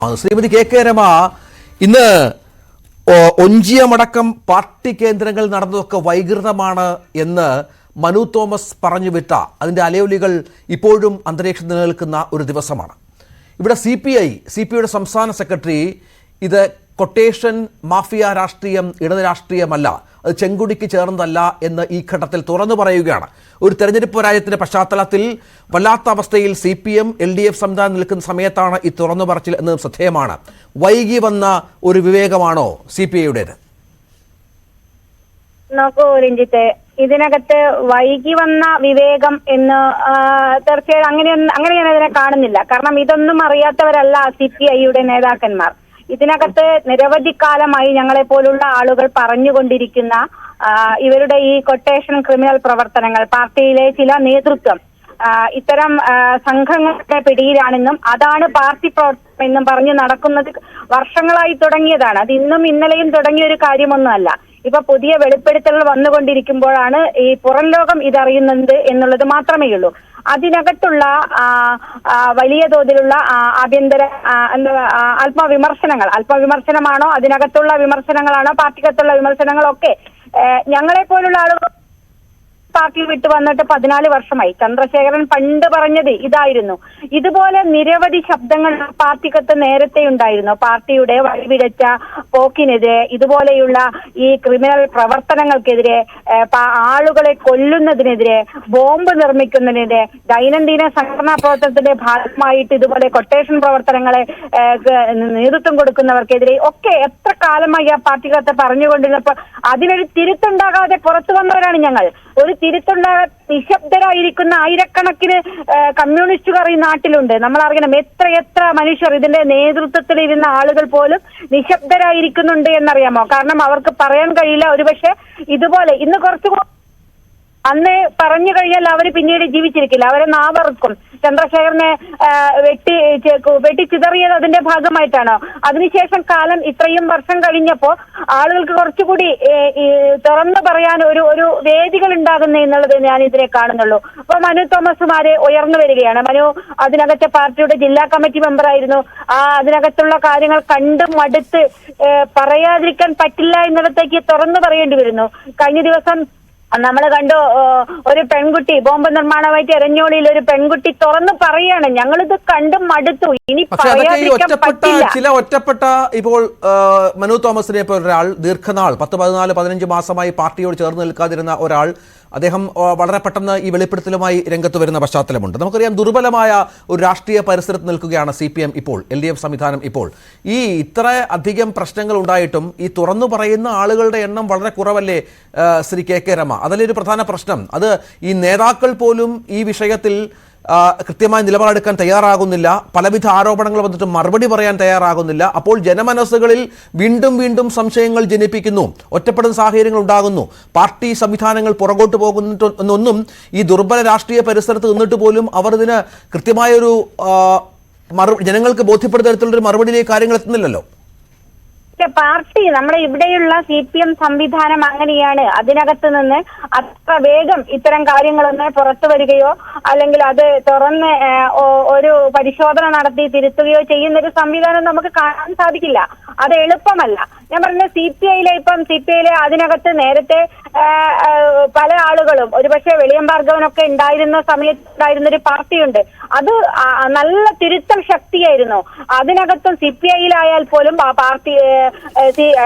Shrimati K Rama, ഇന്ന് ഒഞ്ചിയമടക്കം party കേന്ദ്രങ്ങൾ നടന്നതൊക്കെ വൈകൃതമാണ് എന്ന് മനു തോമസ് പറഞ്ഞു വിട്ട അതിൻ്റെ അലയൊലികൾ ഇപ്പോഴും അന്തരീക്ഷത്തിൽ നിലനിൽക്കുന്ന ഒരു ദിവസമാണ്. ഇവിടെ സി പി ഐയുടെ സംസ്ഥാന സെക്രട്ടറി ഇത് കൊട്ടേഷൻ മാഫിയ രാഷ്ട്രീയം ഇടത് രാഷ്ട്രീയമല്ല, അത് ചെങ്കുടിക്ക് ചേർന്നതല്ല എന്ന് ഈ ഘട്ടത്തിൽ തുറന്നു പറയുകയാണ്. ഒരു തെരഞ്ഞെടുപ്പ് പരാജയത്തിൻ്റെ പശ്ചാത്തലത്തിൽ വല്ലാത്ത അവസ്ഥയിൽ CPM LDF സംവിധാനം നിൽക്കുന്ന സമയത്താണ് ഈ തുറന്നു പറച്ചിൽ എന്നതും ശ്രദ്ധേയമാണ്. വൈകി വന്ന ഒരു വിവേകമാണോ CPIയുടേത്? നോക്കൂ രഞ്ജിത്ത്, ഇതിനകത്ത് വൈകി വന്ന വിവേകം എന്ന് തീർച്ചയായും അങ്ങനെ ഞാൻ അതിനെ കാണുന്നില്ല. കാരണം ഇതൊന്നും അറിയാത്തവരല്ല CPIയുടെ നേതാക്കന്മാർ. ഇതിനകത്ത് നിരവധി കാലമായി ഞങ്ങളെ പോലുള്ള ആളുകൾ പറഞ്ഞുകൊണ്ടിരിക്കുന്ന ഇവരുടെ ഈ കൊട്ടേഷൻ ക്രിമിനൽ പ്രവർത്തനങ്ങൾ, പാർട്ടിയിലെ ചില നേതൃത്വം ഇത്തരം സംഘങ്ങളുടെ പിടിയിലാണെന്നും അതാണ് പാർട്ടി പ്രവർത്തനം എന്നും പറഞ്ഞ് നടക്കുന്നത് വർഷങ്ങളായി തുടങ്ങിയതാണ്. അത് ഇന്നും ഇന്നലെയും തുടങ്ങിയ ഒരു കാര്യമൊന്നുമല്ല. ഇപ്പൊ പുതിയ വെളിപ്പെടുത്തലുകൾ വന്നുകൊണ്ടിരിക്കുമ്പോഴാണ് ഈ പുറം ലോകം ഇതറിയുന്നത് എന്നുള്ളത് മാത്രമേ ഉള്ളൂ. അതിനകത്തുള്ള വലിയ തോതിലുള്ള ആഭ്യന്തര അല്പവിമർശനമാണോ, അതിനകത്തുള്ള വിമർശനങ്ങളാണോ, പാർട്ടിക്കകത്തുള്ള വിമർശനങ്ങളൊക്കെ ഞങ്ങളെ പോലുള്ള ആളുകൾ പാർട്ടി വിട്ടു വന്നിട്ട് 14 വർഷമായി. ചന്ദ്രശേഖരൻ പണ്ട് പറഞ്ഞത് ഇതായിരുന്നു. ഇതുപോലെ നിരവധി ശബ്ദങ്ങൾ പാർട്ടിക്കകത്ത് നേരത്തെ ഉണ്ടായിരുന്നു. പാർട്ടിയുടെ വഴിപിഴച്ച പോക്കിനെതിരെ, ഇതുപോലെയുള്ള ഈ ക്രിമിനൽ പ്രവർത്തനങ്ങൾക്കെതിരെ, ആളുകളെ കൊല്ലുന്നതിനെതിരെ, ബോംബ് നിർമ്മിക്കുന്നതിനെതിരെ, ദൈനംദിന സംഘടനാ പ്രവർത്തനത്തിന്റെ ഭാഗമായിട്ട് ഇതുപോലെ കൊട്ടേഷൻ പ്രവർത്തനങ്ങളെ നേതൃത്വം കൊടുക്കുന്നവർക്കെതിരെ ഒക്കെ എത്ര കാലമായി ആ പാർട്ടിക്കകത്ത് പറഞ്ഞുകൊണ്ടിരുന്നപ്പോൾ അതിനൊരു തിരുത്തുണ്ടാകാതെ പുറത്തു വന്നവരാണ് ഞങ്ങൾ. ഒരു തിരുത്തുണ്ടാകാൻ നിശബ്ദരായിരിക്കുന്ന ആയിരക്കണക്കിന് കമ്മ്യൂണിസ്റ്റുകാർ ഈ നാട്ടിലുണ്ട്. നമ്മൾ അറിയണം, എത്ര മനുഷ്യർ ഇതിന്റെ നേതൃത്വത്തിൽ ഇരുന്ന ആളുകൾ പോലും നിശബ്ദരായിരിക്കുന്നുണ്ട് എന്നറിയാമോ? കാരണം അവർക്ക് പറയാൻ കഴിയില്ല. ഒരുപക്ഷെ ഇതുപോലെ ഇന്ന് കുറച്ചു അന്ന് പറഞ്ഞു കഴിഞ്ഞാൽ അവര് പിന്നീട് ജീവിച്ചിരിക്കില്ല. അവരെ നാവർക്കും. ചന്ദ്രശേഖരനെ വെട്ടിച്ചിതറിയത് അതിന്റെ ഭാഗമായിട്ടാണോ? അതിനുശേഷം കാലം ഇത്രയും വർഷം കഴിഞ്ഞപ്പോ ആളുകൾക്ക് കുറച്ചുകൂടി തുറന്നു പറയാൻ ഒരു വേദികൾ ഉണ്ടാകുന്ന എന്നുള്ളത് ഞാൻ ഇതിനെ കാണുന്നുള്ളൂ. അപ്പൊ മനു തോമസുമാരെ ഉയർന്നു വരികയാണ്. മനു അതിനകത്തെ പാർട്ടിയുടെ ജില്ലാ കമ്മിറ്റി മെമ്പറായിരുന്നു. അതിനകത്തുള്ള കാര്യങ്ങൾ കണ്ട് മടുത്ത് പറയാതിരിക്കാൻ പറ്റില്ല എന്നിടത്തേക്ക് തുറന്നു പറയേണ്ടി വരുന്നു. കഴിഞ്ഞ ദിവസം നമ്മൾ കണ്ടു, ഒരു പെൺകുട്ടി ബോംബ് നിർമ്മാണമായിട്ട് എരഞ്ഞോളിയിൽ ഒരു പെൺകുട്ടി തുറന്നു പറയാണ്, ഞങ്ങളിത് കണ്ട് മടുത്തു, ഇനി പറയാതിരിക്കാൻ പറ്റില്ല. ചില ഒറ്റപ്പെട്ട ഇപ്പോൾ മനു തോമസിനെ പോലെ ഒരാൾ ദീർഘനാൾ 10, 14, 15 മാസമായി പാർട്ടിയോട് ചേർന്ന് നിൽക്കാതിരുന്ന ഒരാൾ, അദ്ദേഹം വളരെ പെട്ടെന്ന് ഈ വെളിപ്പെടുത്തലുമായി രംഗത്ത് വരുന്ന പശ്ചാത്തലമുണ്ട്. നമുക്കറിയാം, ദുർബലമായ ഒരു രാഷ്ട്രീയ പരിസരത്ത് നിൽക്കുകയാണ് CPM ഇപ്പോൾ, LDF സംവിധാനം ഇപ്പോൾ. ഈ ഇത്ര അധികം പ്രശ്നങ്ങൾ ഉണ്ടായിട്ടും ഈ തുറന്നു പറയുന്ന ആളുകളുടെ എണ്ണം വളരെ കുറവല്ലേ ശ്രീ കെ രമ? അതല്ലേ ഒരു പ്രധാന പ്രശ്നം. അത് ഈ നേതാക്കൾ പോലും ഈ വിഷയത്തിൽ കൃത്യമായ നിലപാടെടുക്കാൻ തയ്യാറാകുന്നില്ല. പലവിധ ആരോപണങ്ങൾ വന്നിട്ട് മറുപടി പറയാൻ തയ്യാറാകുന്നില്ല. അപ്പോൾ ജനമനസ്സുകളിൽ വീണ്ടും സംശയങ്ങൾ ജനിപ്പിക്കുന്നു, ഒറ്റപ്പെടുന്ന സാഹചര്യങ്ങൾ ഉണ്ടാകുന്നു, പാർട്ടി സംവിധാനങ്ങൾ പുറകോട്ട് പോകുന്നൊന്നും ഈ ദുർബല രാഷ്ട്രീയ പരിസരത്ത് നിന്നിട്ട് പോലും അവർ ഇതിന് കൃത്യമായൊരു ജനങ്ങൾക്ക് ബോധ്യപ്പെടുന്ന തരത്തിലുള്ളൊരു മറുപടിയിലേക്ക് കാര്യങ്ങൾ എത്തുന്നില്ലല്ലോ. പാർട്ടി നമ്മുടെ ഇവിടെയുള്ള CPM സംവിധാനം അങ്ങനെയാണ്. അതിനകത്ത് നിന്ന് അത്ര വേഗം ഇത്തരം കാര്യങ്ങളൊന്ന് പുറത്തു വരികയോ അല്ലെങ്കിൽ അത് തുറന്ന് ഒരു പരിശോധന നടത്തി തിരുത്തുകയോ ചെയ്യുന്ന ഒരു സംവിധാനം നമുക്ക് കാണാൻ സാധിക്കില്ല. അത് എളുപ്പമല്ല. ഞാൻ പറഞ്ഞ CPIയിലെ അതിനകത്ത് നേരത്തെ പല ആളുകളും, ഒരുപക്ഷെ വെളിയം ഭാർഗവനൊക്കെ ഉണ്ടായിരുന്ന സമയത്ത് ഉണ്ടായിരുന്നൊരു പാർട്ടിയുണ്ട്. അത് നല്ല തിരുത്തൽ ശക്തിയായിരുന്നു. അതിനകത്തും CPIയിലായാൽ പോലും ആ പാർട്ടി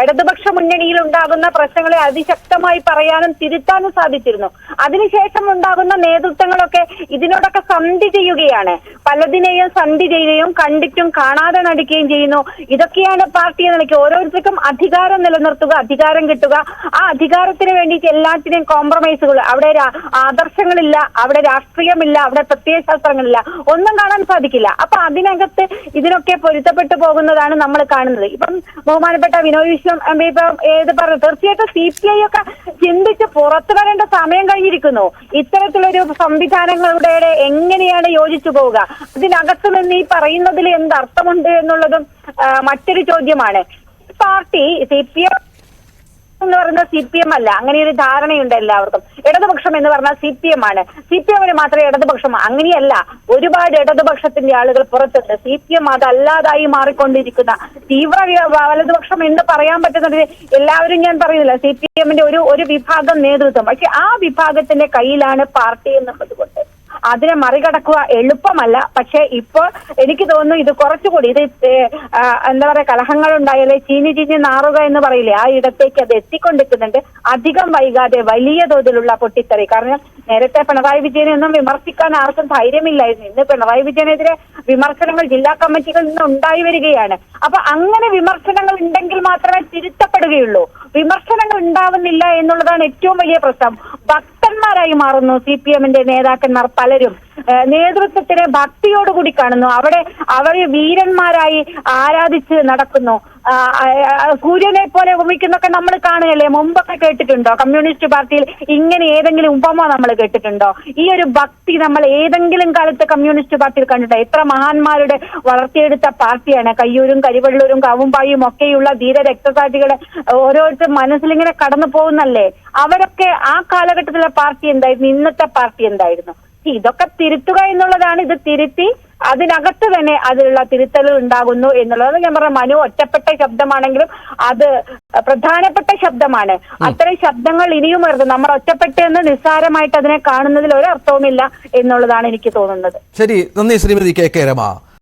ഇടതുപക്ഷ മുന്നണിയിൽ ഉണ്ടാകുന്ന പ്രശ്നങ്ങളെ അതിശക്തമായി പറയാനും തിരുത്താനും സാധിച്ചിരുന്നു. അതിനുശേഷം ഉണ്ടാകുന്ന നേതൃത്വങ്ങളൊക്കെ ഇതിനോടൊക്കെ സന്ധി ചെയ്യുകയാണ്. പലതിനെയും സന്ധി ചെയ്യുകയും കണ്ടിട്ടും കാണാതെ നടിക്കുകയും ചെയ്യുന്നു. ഇതൊക്കെയാണ് പാർട്ടി എന്ന് നിലയ്ക്ക്. ഓരോരുത്തർക്കും അധികാരം നിലനിർത്തുക, അധികാരം കിട്ടുക, ആ അധികാരത്തിന് വേണ്ടിയിട്ട് എല്ലാത്തിനെയും കോംപ്രമൈസുകൾ. അവിടെ ആദർശങ്ങളില്ല, അവിടെ രാഷ്ട്രീയമില്ല, അവിടെ പ്രത്യയശാസ്ത്രങ്ങളില്ല, ഒന്നും കാണാൻ സാധിക്കില്ല. അപ്പൊ അതിനകത്ത് ഇതിനൊക്കെ പൊരുത്തപ്പെട്ടു പോകുന്നതാണ് നമ്മൾ കാണുന്നത്. ഇപ്പം ബഹുമാനപ്പെട്ട വിനോദ് വിശ്വം ഇപ്പം പറഞ്ഞു, തീർച്ചയായിട്ടും CPI ഒക്കെ ചിന്തിച്ച് പുറത്തു വരേണ്ട സമയം കഴിഞ്ഞിരിക്കുന്നു. ഇത്തരത്തിലൊരു സംവിധാനങ്ങളുടെ എങ്ങനെയാണ് യോജിച്ചു പോവുക? ഇതിനകത്ത് നിന്ന് ഈ പറയുന്നതിൽ എന്തർത്ഥമുണ്ട് എന്നുള്ളതും മറ്റൊരു ചോദ്യമാണ്. പാർട്ടി CPI എന്ന് പറയുന്നത് CPM അല്ല. അങ്ങനെ ഒരു ധാരണയുണ്ട് എല്ലാവർക്കും. ഇടതുപക്ഷം എന്ന് പറഞ്ഞാൽ CPM ആണ്. CPM മാത്രമേ ഇടതുപക്ഷം. അങ്ങനെയല്ല, ഒരുപാട് ഇടതുപക്ഷത്തിന്റെ ആളുകൾ പുറത്തുണ്ട്. CPM അതല്ലാതായി മാറിക്കൊണ്ടിരിക്കുന്ന തീവ്ര വലതുപക്ഷം എന്ന് പറയാൻ പറ്റുന്നത് എല്ലാവരും ഞാൻ പറയുന്നില്ല. CPM-ന്റെ ഒരു വിഭാഗം നേതൃത്വം. പക്ഷെ ആ വിഭാഗത്തിന്റെ കയ്യിലാണ് പാർട്ടി എന്നുള്ളത് കൊണ്ട് അതിനെ മറികടക്കുക എളുപ്പമല്ല. പക്ഷെ ഇപ്പൊ എനിക്ക് തോന്നുന്നു ഇത് കുറച്ചുകൂടി ഇത് എന്താ പറയാ, കലഹങ്ങൾ ഉണ്ടായാലേ ചീഞ്ഞ് നാറുക എന്ന് പറയില്ലേ, ആ ഇടത്തേക്ക് അത് എത്തിക്കൊണ്ടിരിക്കുന്നുണ്ട്. അധികം വൈകാതെ വലിയ തോതിലുള്ള പൊട്ടിത്തെറി. കാരണം നേരത്തെ പിണറായി വിജയനെ ഒന്നും വിമർശിക്കാൻ ആർക്കും ധൈര്യമില്ലായിരുന്നു. ഇന്ന് പിണറായി വിജയനെതിരെ വിമർശനങ്ങൾ ജില്ലാ കമ്മിറ്റികളിൽ നിന്ന് ഉണ്ടായി വരികയാണ്. അപ്പൊ അങ്ങനെ വിമർശനങ്ങൾ ഉണ്ടെങ്കിൽ മാത്രമേ തിരുത്തപ്പെടുകയുള്ളൂ. വിമർശനങ്ങൾ ഉണ്ടാവുന്നില്ല എന്നുള്ളതാണ് ഏറ്റവും വലിയ പ്രശ്നം. ഭക്തന്മാരായി മാറുന്നു CPM-ന്റെ നേതാക്കന്മാർ പലരും. നേതൃത്വത്തിനെ ഭക്തിയോടുകൂടി കാണുന്നു. അവരെ വീരന്മാരായി ആരാധിച്ച് നടക്കുന്നു. സൂര്യനെ പോലെ ഉപമിക്കുന്നൊക്കെ നമ്മൾ കാണുകയല്ലേ, മുമ്പൊക്കെ കേട്ടിട്ടുണ്ടോ? കമ്മ്യൂണിസ്റ്റ് പാർട്ടിയിൽ ഇങ്ങനെ ഏതെങ്കിലും ഉപമ നമ്മൾ കേട്ടിട്ടുണ്ടോ? ഈ ഒരു ഭക്തി നമ്മൾ ഏതെങ്കിലും കാലത്ത് കമ്മ്യൂണിസ്റ്റ് പാർട്ടിയിൽ കണ്ടിട്ടുണ്ടോ? എത്ര മഹാന്മാരുടെ വളർത്തിയെടുത്ത പാർട്ടിയാണ്. കയ്യൂരും കരിവള്ളൂരും കാവുമ്പായും ഒക്കെയുള്ള ധീര രക്തസാക്ഷികളെ ഓരോരുത്തർ മനസ്സിലിങ്ങനെ കടന്നു പോകുന്നല്ലേ. അവരൊക്കെ ആ കാലഘട്ടത്തിലെ പാർട്ടി എന്തായിരുന്നു, ഇന്നത്തെ പാർട്ടി എന്തായിരുന്നു? ഇതൊക്കെ തിരുത്തുക എന്നുള്ളതാണ്. ഇത് തിരുത്തി അതിനകത്ത് തന്നെ അതിലുള്ള തിരുത്തൽ ഉണ്ടാകുന്നു എന്നുള്ളത് ഞാൻ പറഞ്ഞ മനു ഒറ്റപ്പെട്ട ശബ്ദമാണെങ്കിലും അത് പ്രധാനപ്പെട്ട ശബ്ദമാണ്. അത്തരം ശബ്ദങ്ങൾ ഇനിയും വരുന്നത്. നമ്മൾ ഒറ്റപ്പെട്ടെന്ന് നിസ്സാരമായിട്ട് അതിനെ കാണുന്നതിൽ ഒരർത്ഥവുമില്ല എന്നുള്ളതാണ് എനിക്ക് തോന്നുന്നത്. ശരി, നന്ദി ശ്രീമതി KK രമ.